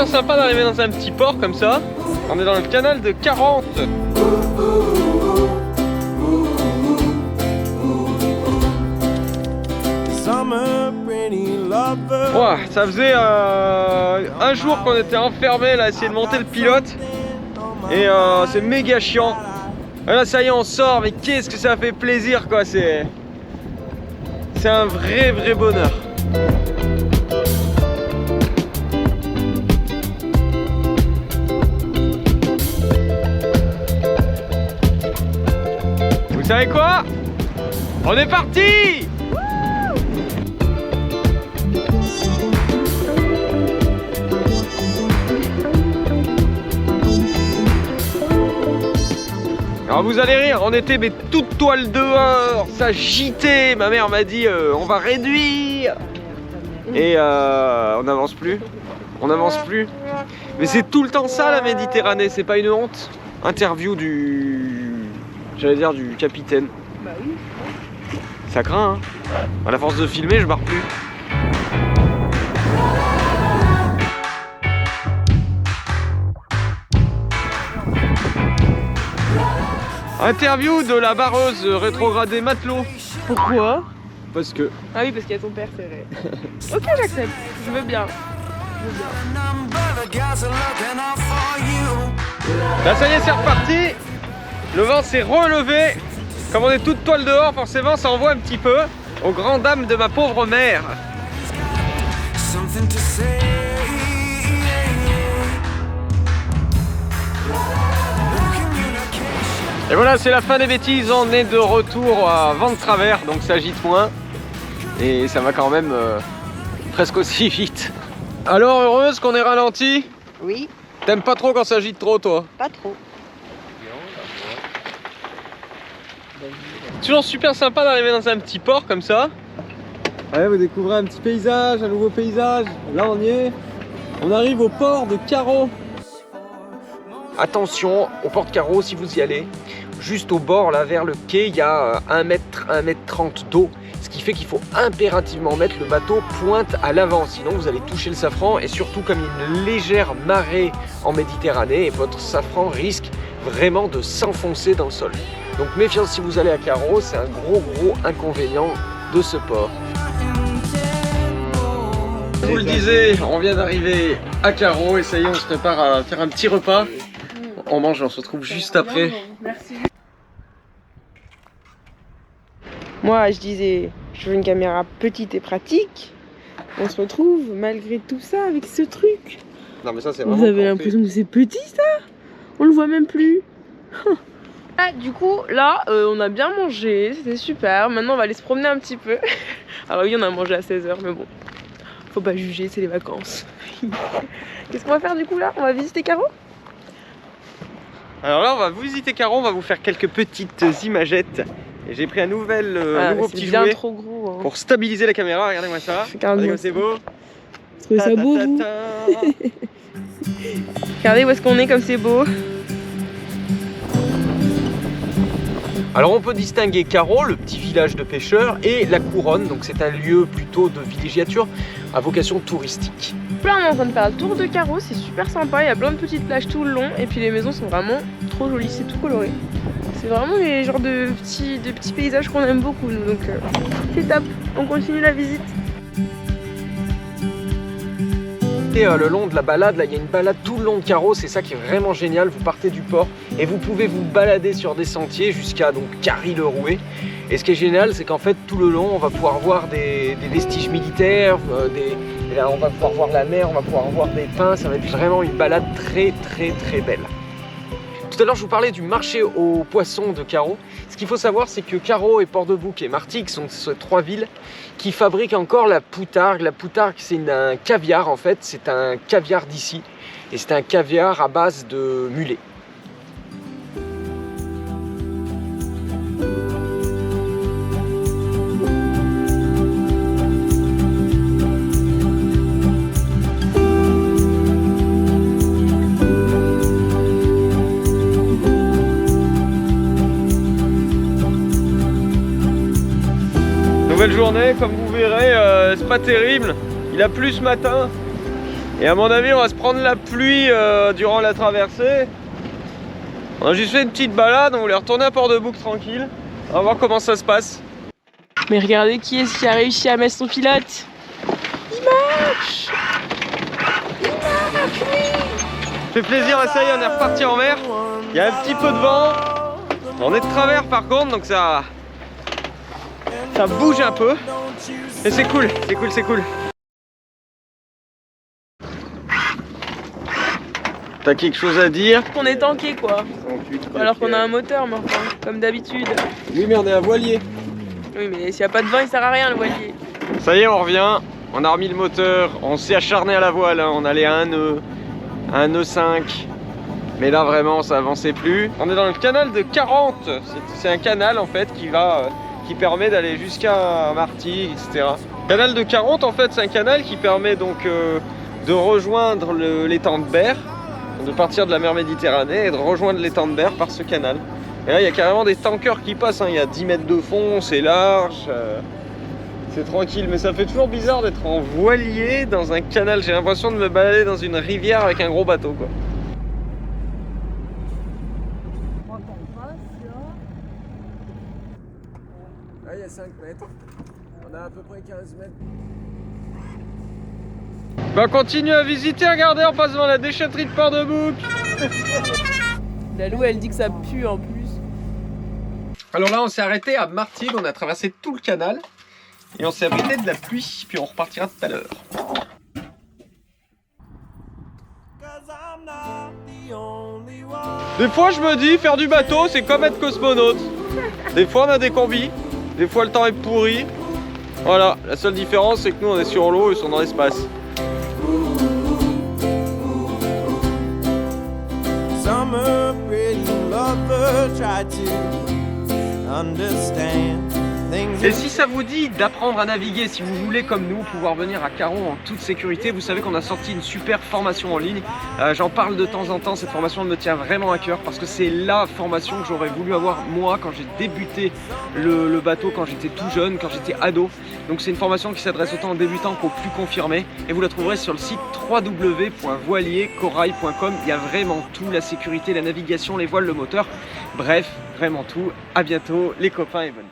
super sympa d'arriver dans un petit port comme ça. On est dans le canal de 40. Ouah, ça faisait un jour qu'on était enfermés là à essayer de monter le pilote. Et c'est méga chiant. Et là ça y est on sort, mais qu'est-ce que ça fait plaisir quoi, c'est un vrai bonheur. Vous savez quoi? On est parti! Alors vous allez rire, on était mais toute toile dehors, ça gitait, ma mère m'a dit on va réduire. Et on n'avance plus, Mais c'est tout le temps ça la Méditerranée, c'est pas une honte. Interview du capitaine. Bah oui. Ça craint hein. À la force de filmer, je barre plus. Interview de la barreuse rétrogradée matelot. Pourquoi? Parce que... Ah oui, parce qu'il y a ton père, c'est vrai. Ok, j'accepte. Je veux bien. Là ça y est, c'est reparti. Le vent s'est relevé. Comme on est toute toile dehors, forcément ça envoie un petit peu. Aux grandes dames de ma pauvre mère. Et voilà, c'est la fin des bêtises, on est de retour à vent de travers, donc ça agite moins. Et ça va quand même presque aussi vite. Alors, heureuse qu'on ait ralenti? Oui. T'aimes pas trop quand ça agite trop, toi? Pas trop. Toujours super sympa d'arriver dans un petit port comme ça. Ouais, vous découvrez un petit paysage, un nouveau paysage. Là, on y est. On arrive au port de Carreau. Attention au port de Carreau si vous y allez. Juste au bord, là, vers le quai, il y a 1 mètre 30 d'eau. Ce qui fait qu'il faut impérativement mettre le bateau pointe à l'avant. Sinon, vous allez toucher le safran. Et surtout, comme il y a une légère marée en Méditerranée, votre safran risque vraiment de s'enfoncer dans le sol. Donc méfiance si vous allez à Carreau, c'est un gros inconvénient de ce port. Je vous le disais, on vient d'arriver à Carreau et ça y est, on se prépare à faire un petit repas. On mange et on se retrouve juste après. Merci. Moi, je disais, je veux une caméra petite et pratique. On se retrouve malgré tout ça avec ce truc. Non mais ça c'est vraiment... Vous avez l'impression que c'est petit ça? On le voit même plus. Ah, du coup, là, on a bien mangé, c'était super. Maintenant, on va aller se promener un petit peu. Alors oui, on a mangé à 16h, mais bon, faut pas juger, c'est les vacances. Qu'est-ce qu'on va faire du coup là? On va visiter Carreau? Alors là, on va visiter Carreau, on va vous faire quelques petites imagettes. Et j'ai pris un nouveau petit jouet trop gros, hein. pour stabiliser la caméra. Regardez-moi ça. Regardez comme c'est beau. Vous trouvez ça beau, vous? Regardez où est-ce qu'on est, comme c'est beau. Alors on peut distinguer Carreau, le petit village de pêcheurs, et la Couronne, donc c'est un lieu plutôt de villégiature à vocation touristique. Là on est en train de faire le tour de Carreau, c'est super sympa, il y a plein de petites plages tout le long, et puis les maisons sont vraiment trop jolies, c'est tout coloré. C'est vraiment les genres de petits paysages qu'on aime beaucoup nous, donc c'est top, on continue la visite. Et le long de la balade, là il y a une balade tout le long de Carreau, c'est ça qui est vraiment génial. Vous partez du port et vous pouvez vous balader sur des sentiers jusqu'à donc Carry-le-Rouet. Et ce qui est génial, c'est qu'en fait tout le long on va pouvoir voir des vestiges militaires, et là, on va pouvoir voir la mer, on va pouvoir voir des pins. Ça va être vraiment une balade très belle. Tout à l'heure je vous parlais du marché aux poissons de Carreau. Ce qu'il faut savoir, c'est que Carreau et Port-de-Bouc et Martigues sont ces 3 villes qui fabriquent encore la poutargue. La poutargue, c'est un caviar en fait, c'est un caviar d'ici. Et c'est un caviar à base de mulet. Nouvelle journée, comme vous verrez, c'est pas terrible. Il a plu ce matin Et à mon avis, on va se prendre la pluie durant la traversée. On a juste fait une petite balade, on voulait retourner à Port-de-Bouc tranquille. On va voir comment ça se passe. Mais regardez qui est-ce qui a réussi à mettre son pilote. Il marche. Il marche, oui. Ça fait plaisir, et ça y est, on est reparti en mer. Il y a un petit peu de vent. On est de travers par contre, donc ça bouge un peu. Et c'est cool, c'est cool, c'est cool. T'as quelque chose à dire? On est tanké quoi. 38, Alors qu'on a un moteur, mais enfin, comme d'habitude. Oui, mais on est à voilier. Oui, mais s'il n'y a pas de vent, il sert à rien le voilier. Ça y est, on revient. On a remis le moteur. On s'est acharné à la voile. Hein. On allait à un nœud, à un nœud 5. Mais là, vraiment, ça avançait plus. On est dans le canal de 40. C'est un canal en fait qui permet d'aller jusqu'à Martigues, etc. Le canal de 40, en fait, c'est un canal qui permet donc de rejoindre l'étang de Berre, de partir de la mer Méditerranée et de rejoindre l'étang de Berre par ce canal. Et là, il y a carrément des tankers qui passent, hein. Il y a 10 mètres de fond, c'est large, c'est tranquille. Mais ça fait toujours bizarre d'être en voilier dans un canal. J'ai l'impression de me balader dans une rivière avec un gros bateau, quoi. Là, il y a 5 mètres. On a à peu près 15 mètres. Bah, continue à visiter, regardez, on passe devant la déchetterie de Port-de-Bouc. La Lou, elle dit que ça pue en plus. Alors là, on s'est arrêté à Martigues, on a traversé tout le canal et on s'est abrité de la pluie, puis on repartira tout à l'heure. Des fois, je me dis, faire du bateau, c'est comme être cosmonaute. Des fois, on a des combis, des fois, le temps est pourri. Voilà, la seule différence, c'est que nous, on est sur l'eau et ils sont dans l'espace. Et si ça vous dit d'apprendre à naviguer, si vous voulez comme nous pouvoir venir à Caron en toute sécurité, vous savez qu'on a sorti une super formation en ligne. J'en parle de temps en temps, cette formation me tient vraiment à cœur parce que c'est la formation que j'aurais voulu avoir moi quand j'ai débuté le bateau, quand j'étais tout jeune, quand j'étais ado. Donc c'est une formation qui s'adresse autant aux débutants qu'aux plus confirmés et vous la trouverez sur le site www.voiliercorail.com. Il y a vraiment tout, la sécurité, la navigation, les voiles, le moteur, bref, vraiment tout. À bientôt les copains et bonne nuit.